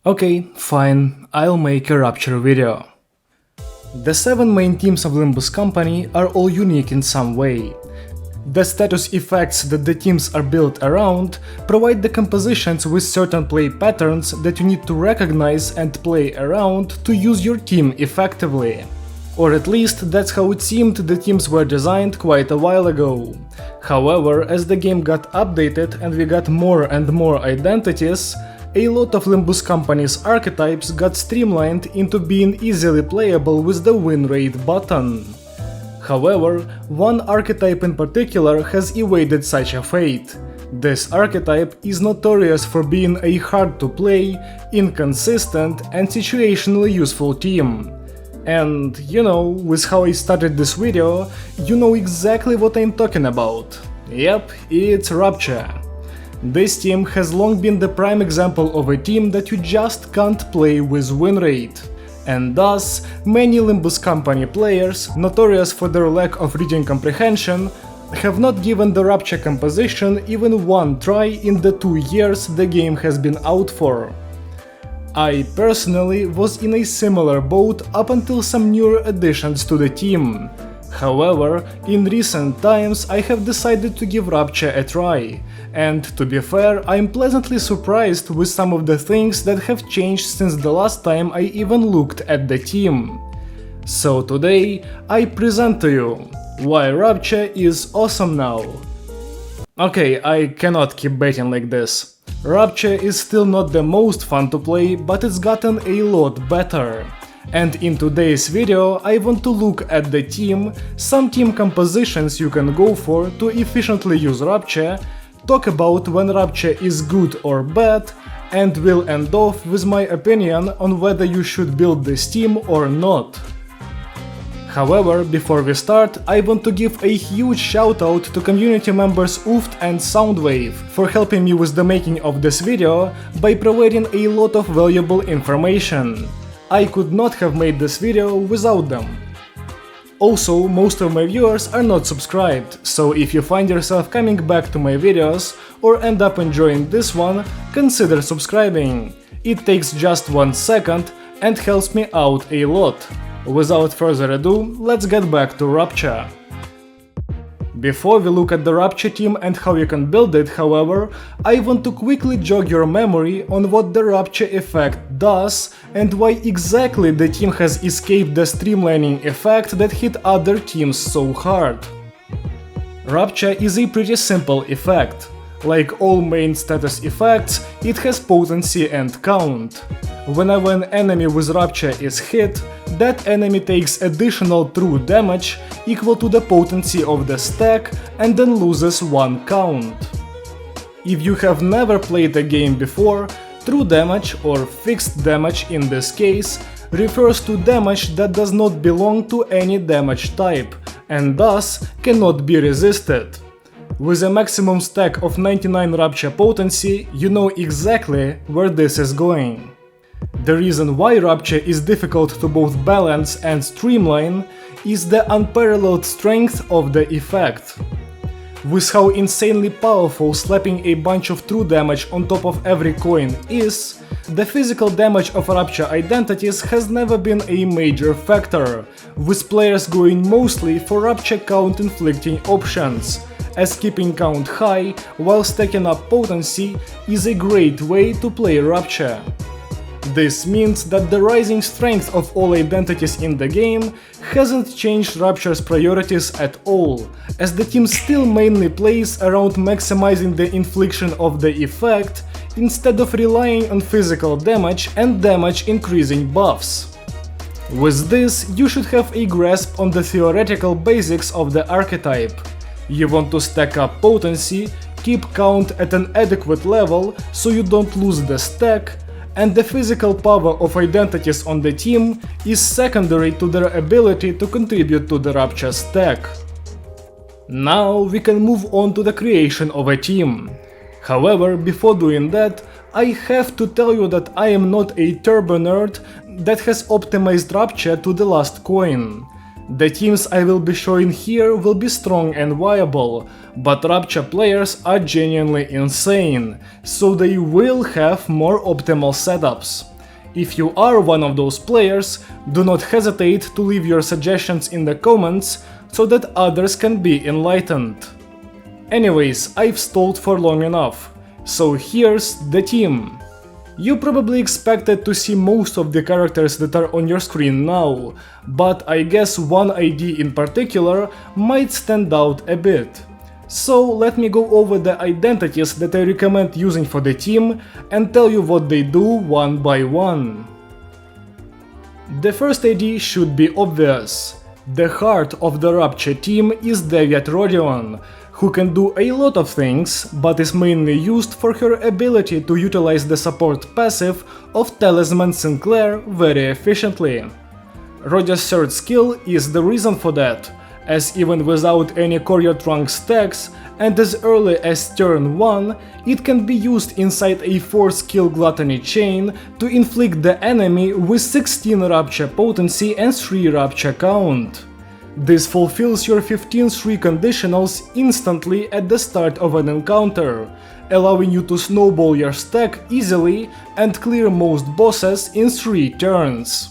Okay, fine, I'll make a Rupture video. The 7 main teams of Limbus Company are all unique in some way. The status effects that the teams are built around provide the compositions with certain play patterns that you need to recognize and play around to use your team effectively. Or at least that's how it seemed the teams were designed quite a while ago. However, as the game got updated and we got more and more identities, a lot of Limbus Company's archetypes got streamlined into being easily playable with the win rate button. However, one archetype in particular has evaded such a fate. This archetype is notorious for being a hard-to-play, inconsistent, and situationally useful team. And, with how I started this video, you know exactly what I'm talking about. Yep, it's Rupture. This team has long been the prime example of a team that you just can't play with win rate. And thus, many Limbus Company players, notorious for their lack of reading comprehension, have not given the Rupture composition even one try in the 2 years the game has been out for. I personally was in a similar boat up until some newer additions to the team. However, in recent times I have decided to give Rupture a try, and to be fair, I'm pleasantly surprised with some of the things that have changed since the last time I even looked at the team. So today, I present to you why Rupture is awesome now. Okay, I cannot keep baiting like this. Rupture is still not the most fun to play, but it's gotten a lot better. And in today's video I want to look at the team, some team compositions you can go for to efficiently use Rupture, talk about when Rupture is good or bad, and will end off with my opinion on whether you should build this team or not. However, before we start, I want to give a huge shout out to community members Ooft and Soundwave for helping me with the making of this video by providing a lot of valuable information. I could not have made this video without them. Also, most of my viewers are not subscribed, so if you find yourself coming back to my videos or end up enjoying this one, consider subscribing. It takes just 1 second and helps me out a lot. Without further ado, let's get back to Rupture. Before we look at the Rupture team and how you can build it, however, I want to quickly jog your memory on what the Rupture effect does and why exactly the team has escaped the streamlining effect that hit other teams so hard. Rupture is a pretty simple effect. Like all main status effects, it has potency and count. Whenever an enemy with Rupture is hit, that enemy takes additional true damage equal to the potency of the stack and then loses 1 count. If you have never played a game before, true damage, or fixed damage in this case, refers to damage that does not belong to any damage type, and thus cannot be resisted. With a maximum stack of 99 Rupture potency, you know exactly where this is going. The reason why Rupture is difficult to both balance and streamline is the unparalleled strength of the effect. With how insanely powerful slapping a bunch of true damage on top of every coin is, the physical damage of Rupture Identities has never been a major factor, with players going mostly for Rupture count inflicting options, as keeping count high while stacking up potency is a great way to play Rupture. This means that the rising strength of all identities in the game hasn't changed Rupture's priorities at all, as the team still mainly plays around maximizing the infliction of the effect instead of relying on physical damage and damage increasing buffs. With this, you should have a grasp on the theoretical basics of the archetype. You want to stack up potency, keep count at an adequate level so you don't lose the stack, and the physical power of identities on the team is secondary to their ability to contribute to the Rupture stack. Now we can move on to the creation of a team. However, before doing that, I have to tell you that I am not a turbo nerd that has optimized Rupture to the last coin. The teams I will be showing here will be strong and viable, but Rupture players are genuinely insane, so they will have more optimal setups. If you are one of those players, do not hesitate to leave your suggestions in the comments so that others can be enlightened. Anyways, I've stalled for long enough, so here's the team. You probably expected to see most of the characters that are on your screen now, but I guess one ID in particular might stand out a bit. So let me go over the identities that I recommend using for the team and tell you what they do one by one. The first ID should be obvious. The heart of the Rupture team is Deviate Rodion, who can do a lot of things, but is mainly used for her ability to utilize the support passive of Talisman Sinclair very efficiently. Rodia's third skill is the reason for that, as even without any Courier Trunk stacks and as early as turn 1, it can be used inside a 4-skill Gluttony chain to inflict the enemy with 16 Rupture potency and 3 Rupture count. This fulfills your 15-3 conditionals instantly at the start of an encounter, allowing you to snowball your stack easily and clear most bosses in 3 turns.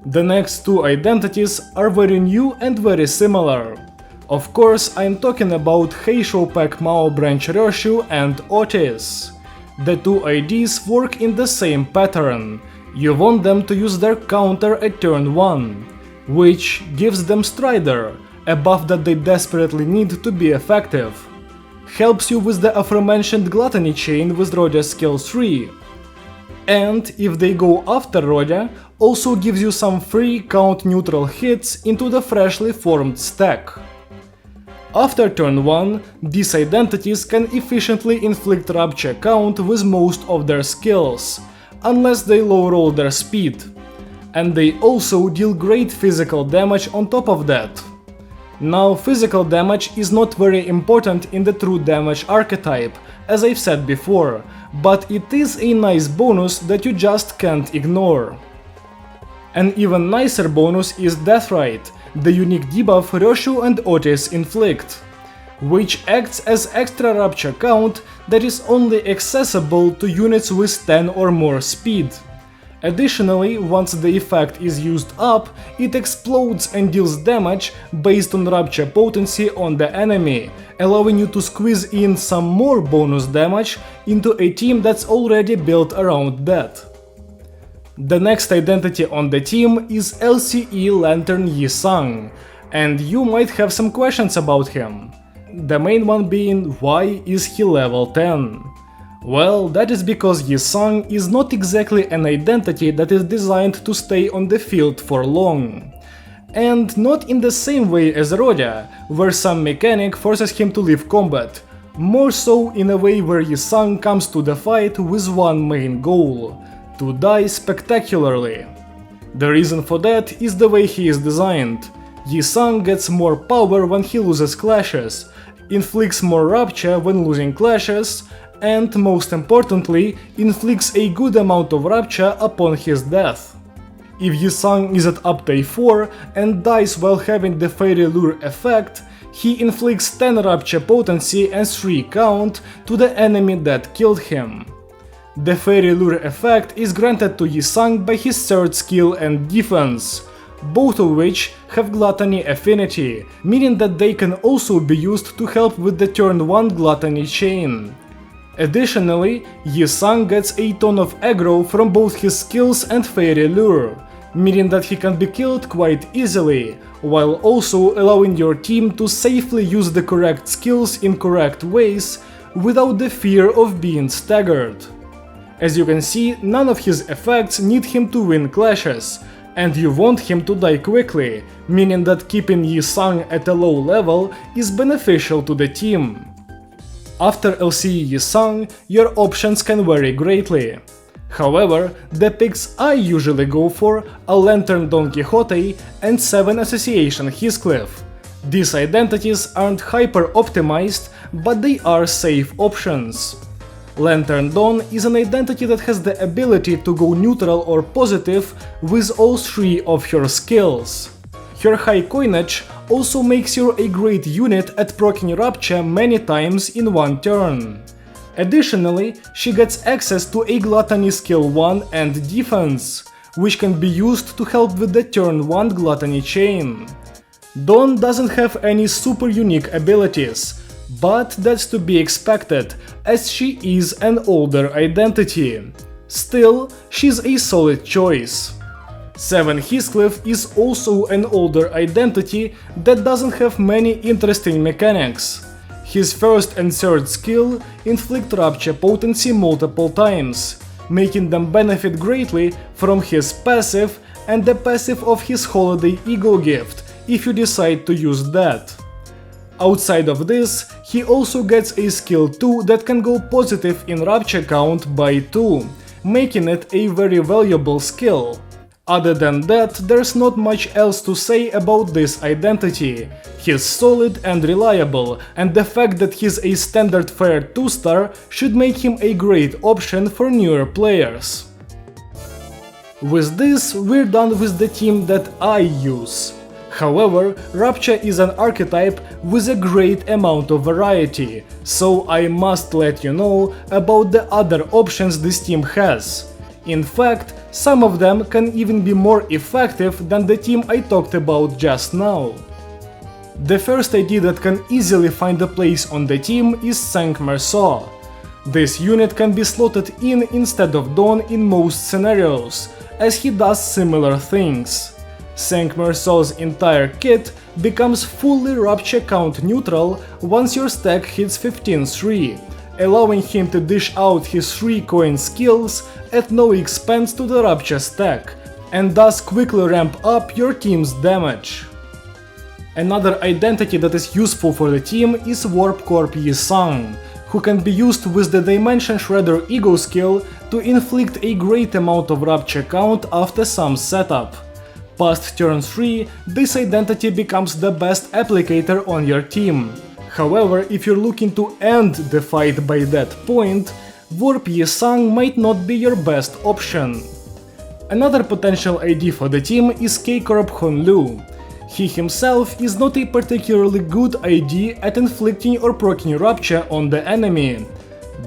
The next two identities are very new and very similar. Of course, I'm talking about Heishou-Pack Mao Branch Roshu and Otis. The two IDs work in the same pattern. You want them to use their counter at turn 1, which gives them Strider, a buff that they desperately need to be effective. Helps you with the aforementioned Gluttony chain with Rodia skill 3. And if they go after Rodia, also gives you some free count neutral hits into the freshly formed stack. After turn 1, these identities can efficiently inflict Rupture count with most of their skills, unless they low roll their speed. And they also deal great physical damage on top of that. Now, physical damage is not very important in the true damage archetype, as I've said before, but it is a nice bonus that you just can't ignore. An even nicer bonus is Deathrite, the unique debuff Roshu and Otis inflict, which acts as extra Rupture count that is only accessible to units with 10 or more speed. Additionally, once the effect is used up, it explodes and deals damage based on Rupture potency on the enemy, allowing you to squeeze in some more bonus damage into a team that's already built around that. The next identity on the team is LCE Lantern Yi-Sang, and you might have some questions about him. The main one being, why is he level 10? Well, that is because Yi-Sang is not exactly an identity that is designed to stay on the field for long. And not in the same way as Rodia, where some mechanic forces him to leave combat, more so in a way where Yi-Sang comes to the fight with one main goal: to die spectacularly. The reason for that is the way he is designed. Yi-Sang gets more power when he loses clashes, inflicts more Rupture when losing clashes, and most importantly, inflicts a good amount of Rupture upon his death. If Yi-Sang is at uptime 4 and dies while having the Fairy Lure effect, he inflicts 10 Rupture potency and 3 count to the enemy that killed him. The Fairy Lure effect is granted to Yi-Sang by his third skill and defense, both of which have Gluttony affinity, meaning that they can also be used to help with the turn 1 Gluttony chain. Additionally, Yi-Sang gets a ton of aggro from both his skills and Fairy Lure, meaning that he can be killed quite easily, while also allowing your team to safely use the correct skills in correct ways without the fear of being staggered. As you can see, none of his effects need him to win clashes, and you want him to die quickly, meaning that keeping Yi-Sang at a low level is beneficial to the team. After LCE Yi-Sang, your options can vary greatly. However, the picks I usually go for are Lantern Don Quixote and 7 Association Heathcliff. These identities aren't hyper-optimized, but they are safe options. Lantern Dawn is an identity that has the ability to go neutral or positive with all 3 of her skills. Her high coinage also makes her a great unit at proccing Rupture many times in one turn. Additionally, she gets access to a Gluttony skill 1 and defense, which can be used to help with the turn 1 Gluttony chain. Dawn doesn't have any super unique abilities, but that's to be expected, as she is an older identity. Still, she's a solid choice. 7 Heathcliff is also an older identity that doesn't have many interesting mechanics. His first and third skill inflict Rupture potency multiple times, making them benefit greatly from his passive and the passive of his Holiday Eagle gift, if you decide to use that. Outside of this, he also gets a skill 2 that can go positive in Rupture count by 2, making it a very valuable skill. Other than that, there's not much else to say about this identity. He's solid and reliable, and the fact that he's a standard fare 2-star should make him a great option for newer players. With this, we're done with the team that I use. However, Rupture is an archetype with a great amount of variety, so I must let you know about the other options this team has. In fact, some of them can even be more effective than the team I talked about just now. The first ID that can easily find a place on the team is Cinq-Merceau. This unit can be slotted in instead of Dawn in most scenarios, as he does similar things. Cinq-Merceau's entire kit becomes fully Rupture count neutral once your stack hits 15-3, allowing him to dish out his 3 coin skills at no expense to the Rupture stack, and thus quickly ramp up your team's damage. Another identity that is useful for the team is Warp Corp Yi-Sang, who can be used with the Dimension Shredder Ego skill to inflict a great amount of Rupture count after some setup. Past turn 3, this identity becomes the best applicator on your team. However, if you're looking to end the fight by that point, Warp Yi-Sang might not be your best option. Another potential ID for the team is K-Corp Honlu. He himself is not a particularly good ID at inflicting or proccing Rupture on the enemy,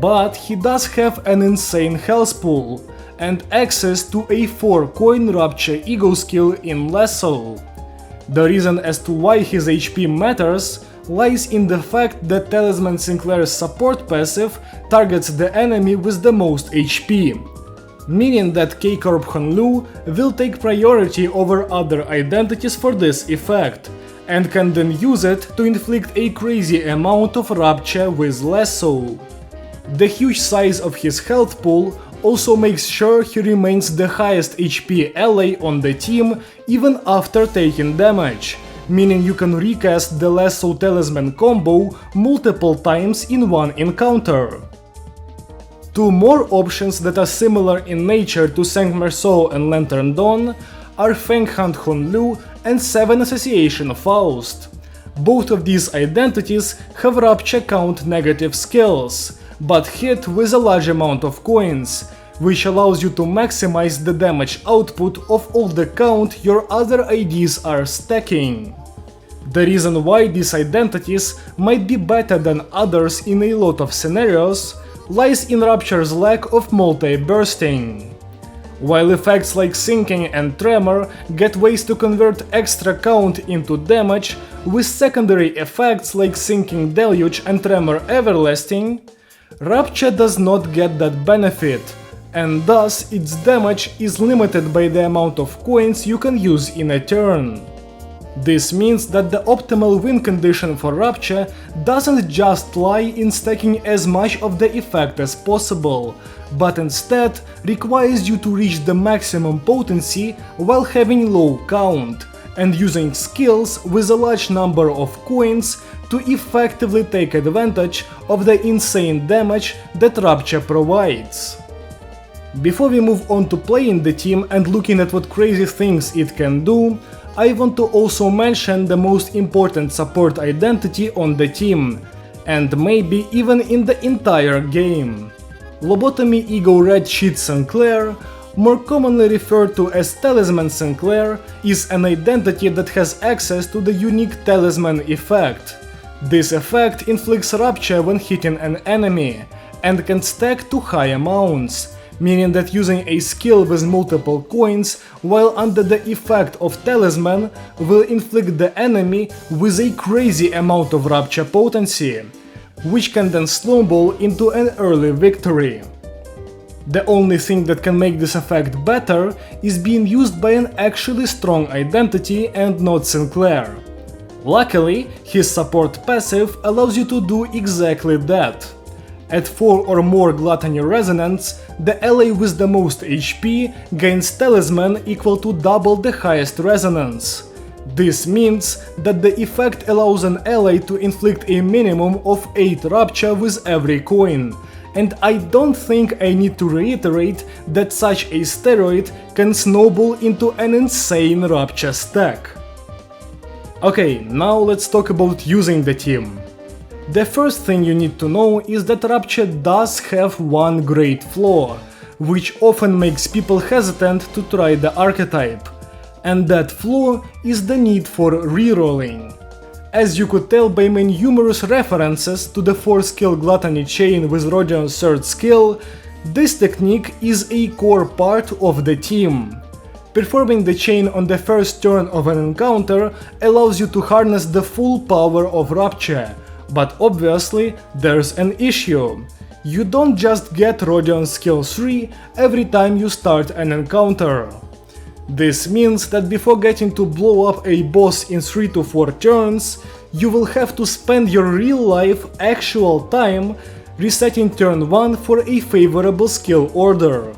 but he does have an insane health pool and access to a 4-coin Rupture Ego skill in Lasso. The reason as to why his HP matters lies in the fact that Talisman Sinclair's support passive targets the enemy with the most HP, meaning that K-Corp Honlu will take priority over other identities for this effect, and can then use it to inflict a crazy amount of Rupture with Lasso. The huge size of his health pool also makes sure he remains the highest HP ally on the team even after taking damage, meaning you can recast the Lasso Talisman combo multiple times in one encounter. 2 more options that are similar in nature to Cinq-Merceau and Lantern Dawn are Fenghunt Honlu and 7 Association Faust. Both of these identities have Rupture count negative skills, but hit with a large amount of coins, which allows you to maximize the damage output of all the count your other IDs are stacking. The reason why these identities might be better than others in a lot of scenarios lies in Rupture's lack of multi-bursting. While effects like Sinking and Tremor get ways to convert extra count into damage, with secondary effects like Sinking Deluge and Tremor Everlasting, Rupture does not get that benefit, and thus its damage is limited by the amount of coins you can use in a turn. This means that the optimal win condition for Rupture doesn't just lie in stacking as much of the effect as possible, but instead requires you to reach the maximum potency while having low count, and using skills with a large number of coins to effectively take advantage of the insane damage that Rupture provides. Before we move on to playing the team and looking at what crazy things it can do, I want to also mention the most important support identity on the team, and maybe even in the entire game. Lobotomy Ego Red Sheet Sinclair, more commonly referred to as Talisman Sinclair, is an identity that has access to the unique Talisman effect. This effect inflicts Rupture when hitting an enemy, and can stack to high amounts, meaning that using a skill with multiple coins while under the effect of Talisman will inflict the enemy with a crazy amount of Rupture potency, which can then snowball into an early victory. The only thing that can make this effect better is being used by an actually strong identity and not Sinclair. Luckily, his support passive allows you to do exactly that. At 4 or more Gluttony Resonance, the ally with the most HP gains Talisman equal to double the highest resonance. This means that the effect allows an ally to inflict a minimum of 8 Rupture with every coin, and I don't think I need to reiterate that such a steroid can snowball into an insane Rupture stack. Okay, now let's talk about using the team. The first thing you need to know is that Rupture does have one great flaw, which often makes people hesitant to try the archetype, and that flaw is the need for rerolling. As you could tell by my numerous references to the 4-skill Gluttony chain with Rodion's 3rd skill, this technique is a core part of the team. Performing the chain on the first turn of an encounter allows you to harness the full power of Rupture, but obviously there's an issue. You don't just get Rodion's skill 3 every time you start an encounter. This means that before getting to blow up a boss in 3 to 4 turns, you will have to spend your real-life actual time resetting turn 1 for a favorable skill order.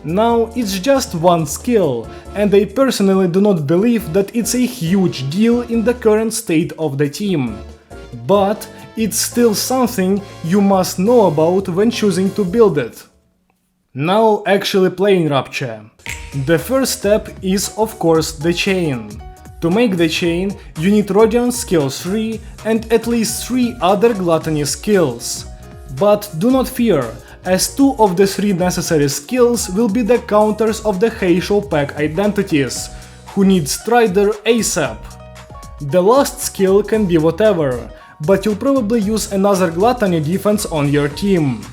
Now it's just one skill, and I personally do not believe that it's a huge deal in the current state of the team. But it's still something you must know about when choosing to build it. Now actually playing Rupture. The first step is of course the chain. To make the chain, you need Rodion's skill 3 and at least 3 other Gluttony skills. But do not fear, as 2 of the 3 necessary skills will be the counters of the Heyshow Pack Identities, who need Strider ASAP. The last skill can be whatever, but you'll probably use another Gluttony defense on your team.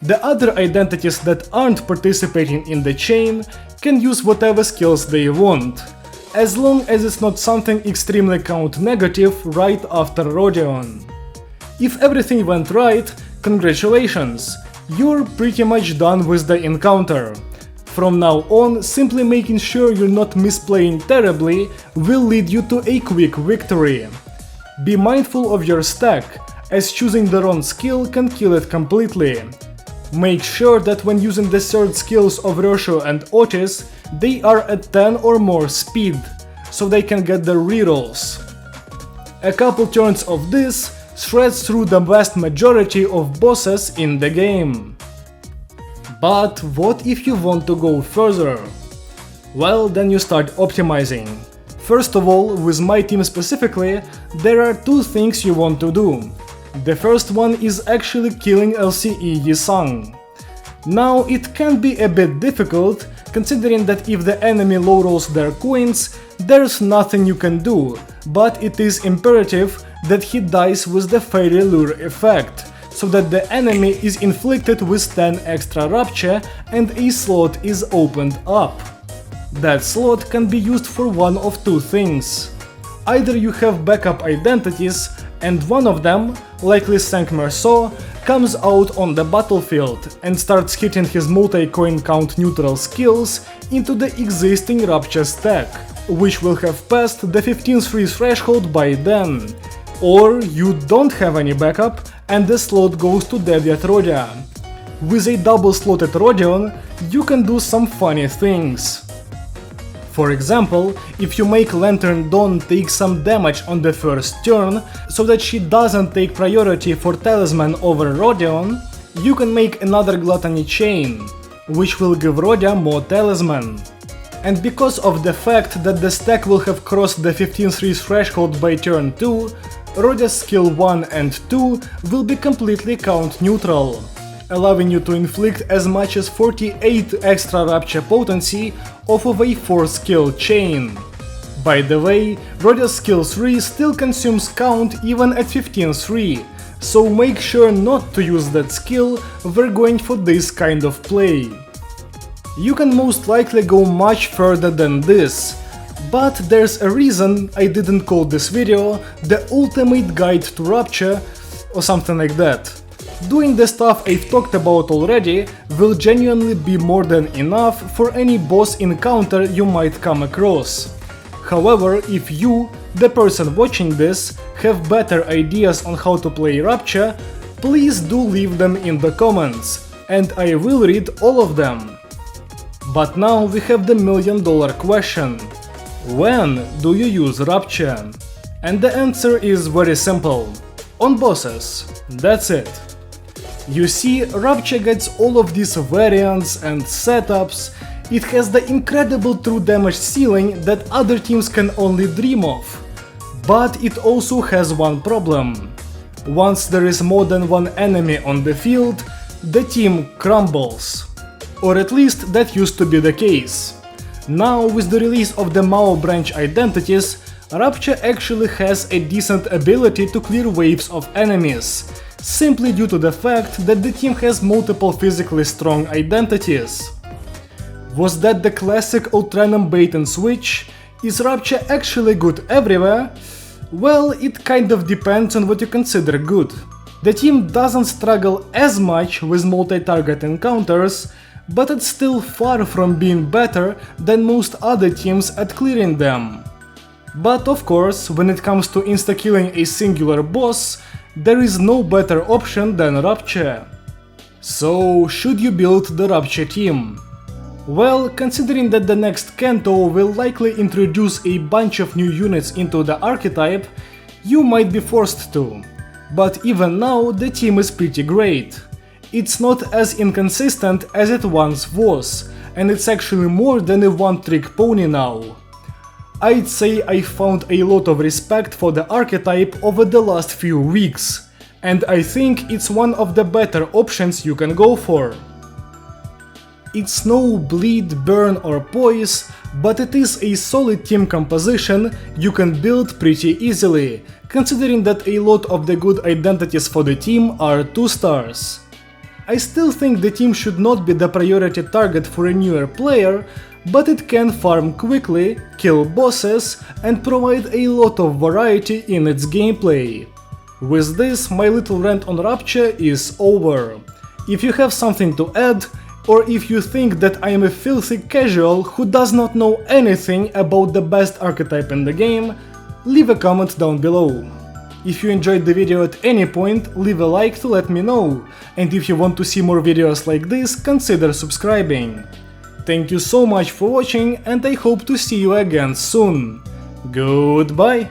The other identities that aren't participating in the chain can use whatever skills they want, as long as it's not something extremely count negative right after Rodion. If everything went right, congratulations, you're pretty much done with the encounter. From now on, simply making sure you're not misplaying terribly will lead you to a quick victory. Be mindful of your stack, as choosing the wrong skill can kill it completely. Make sure that when using the 3rd skills of Rosho and Otis, they are at 10 or more speed, so they can get their rerolls. A couple turns of this shreds through the vast majority of bosses in the game. But what if you want to go further? Well, then you start optimizing. First of all, with my team specifically, there are 2 things you want to do. The first one is actually killing LCE Yisang. Now it can be a bit difficult, considering that if the enemy low rolls their coins, there's nothing you can do, but it is imperative that he dies with the Fairy Lure effect, so that the enemy is inflicted with 10 extra Rupture and a slot is opened up. That slot can be used for one of 2 things. Either you have backup identities, and one of them, likely Sank Merceau, comes out on the battlefield and starts hitting his multi-coin count neutral skills into the existing Rupture stack, which will have passed the 15-3 threshold by then. Or you don't have any backup and the slot goes to Deviat Rodion. With a double-slotted Rodion, you can do some funny things. For example, if you make Lantern Dawn take some damage on the first turn, so that she doesn't take priority for Talisman over Rodion, you can make another Gluttony chain, which will give Rodion more Talisman. And because of the fact that the stack will have crossed the 15-3 threshold by turn 2, Rodion's skill 1 and 2 will be completely count neutral, allowing you to inflict as much as 48 extra Rupture potency off of a 4-skill chain. By the way, Rodion's skill 3 still consumes count even at 15-3, so make sure not to use that skill when going for this kind of play. You can most likely go much further than this, but there's a reason I didn't call this video the ultimate guide to Rupture or something like that. Doing the stuff I've talked about already will genuinely be more than enough for any boss encounter you might come across. However, if you, the person watching this, have better ideas on how to play Rupture, please do leave them in the comments, and I will read all of them. But now we have the million-dollar question. When do you use Rupture? And the answer is very simple. On bosses. That's it. You see, Rupture gets all of these variants and setups. It has the incredible true damage ceiling that other teams can only dream of. But it also has one problem. Once there is more than one enemy on the field, the team crumbles. Or at least that used to be the case. Now, with the release of the Mao branch Identities, Rupture actually has a decent ability to clear waves of enemies, simply due to the fact that the team has multiple physically strong identities. Was that the classic Ultranum bait and switch? Is Rupture actually good everywhere? Well, it kind of depends on what you consider good. The team doesn't struggle as much with multi-target encounters, but it's still far from being better than most other teams at clearing them. But of course, when it comes to insta-killing a singular boss, there is no better option than Rupture. So, should you build the Rupture team? Well, considering that the next Kanto will likely introduce a bunch of new units into the archetype, you might be forced to. But even now, the team is pretty great. It's not as inconsistent as it once was, and it's actually more than a one-trick pony now. I'd say I found a lot of respect for the archetype over the last few weeks, and I think it's one of the better options you can go for. It's no bleed, burn or poise, but it is a solid team composition you can build pretty easily, considering that a lot of the good identities for the team are 2 stars. I still think the team should not be the priority target for a newer player, but it can farm quickly, kill bosses and provide a lot of variety in its gameplay. With this, my little rant on Rupture is over. If you have something to add, or if you think that I am a filthy casual who does not know anything about the best archetype in the game, leave a comment down below. If you enjoyed the video at any point, leave a like to let me know, and if you want to see more videos like this, consider subscribing. Thank you so much for watching, and I hope to see you again soon. Goodbye!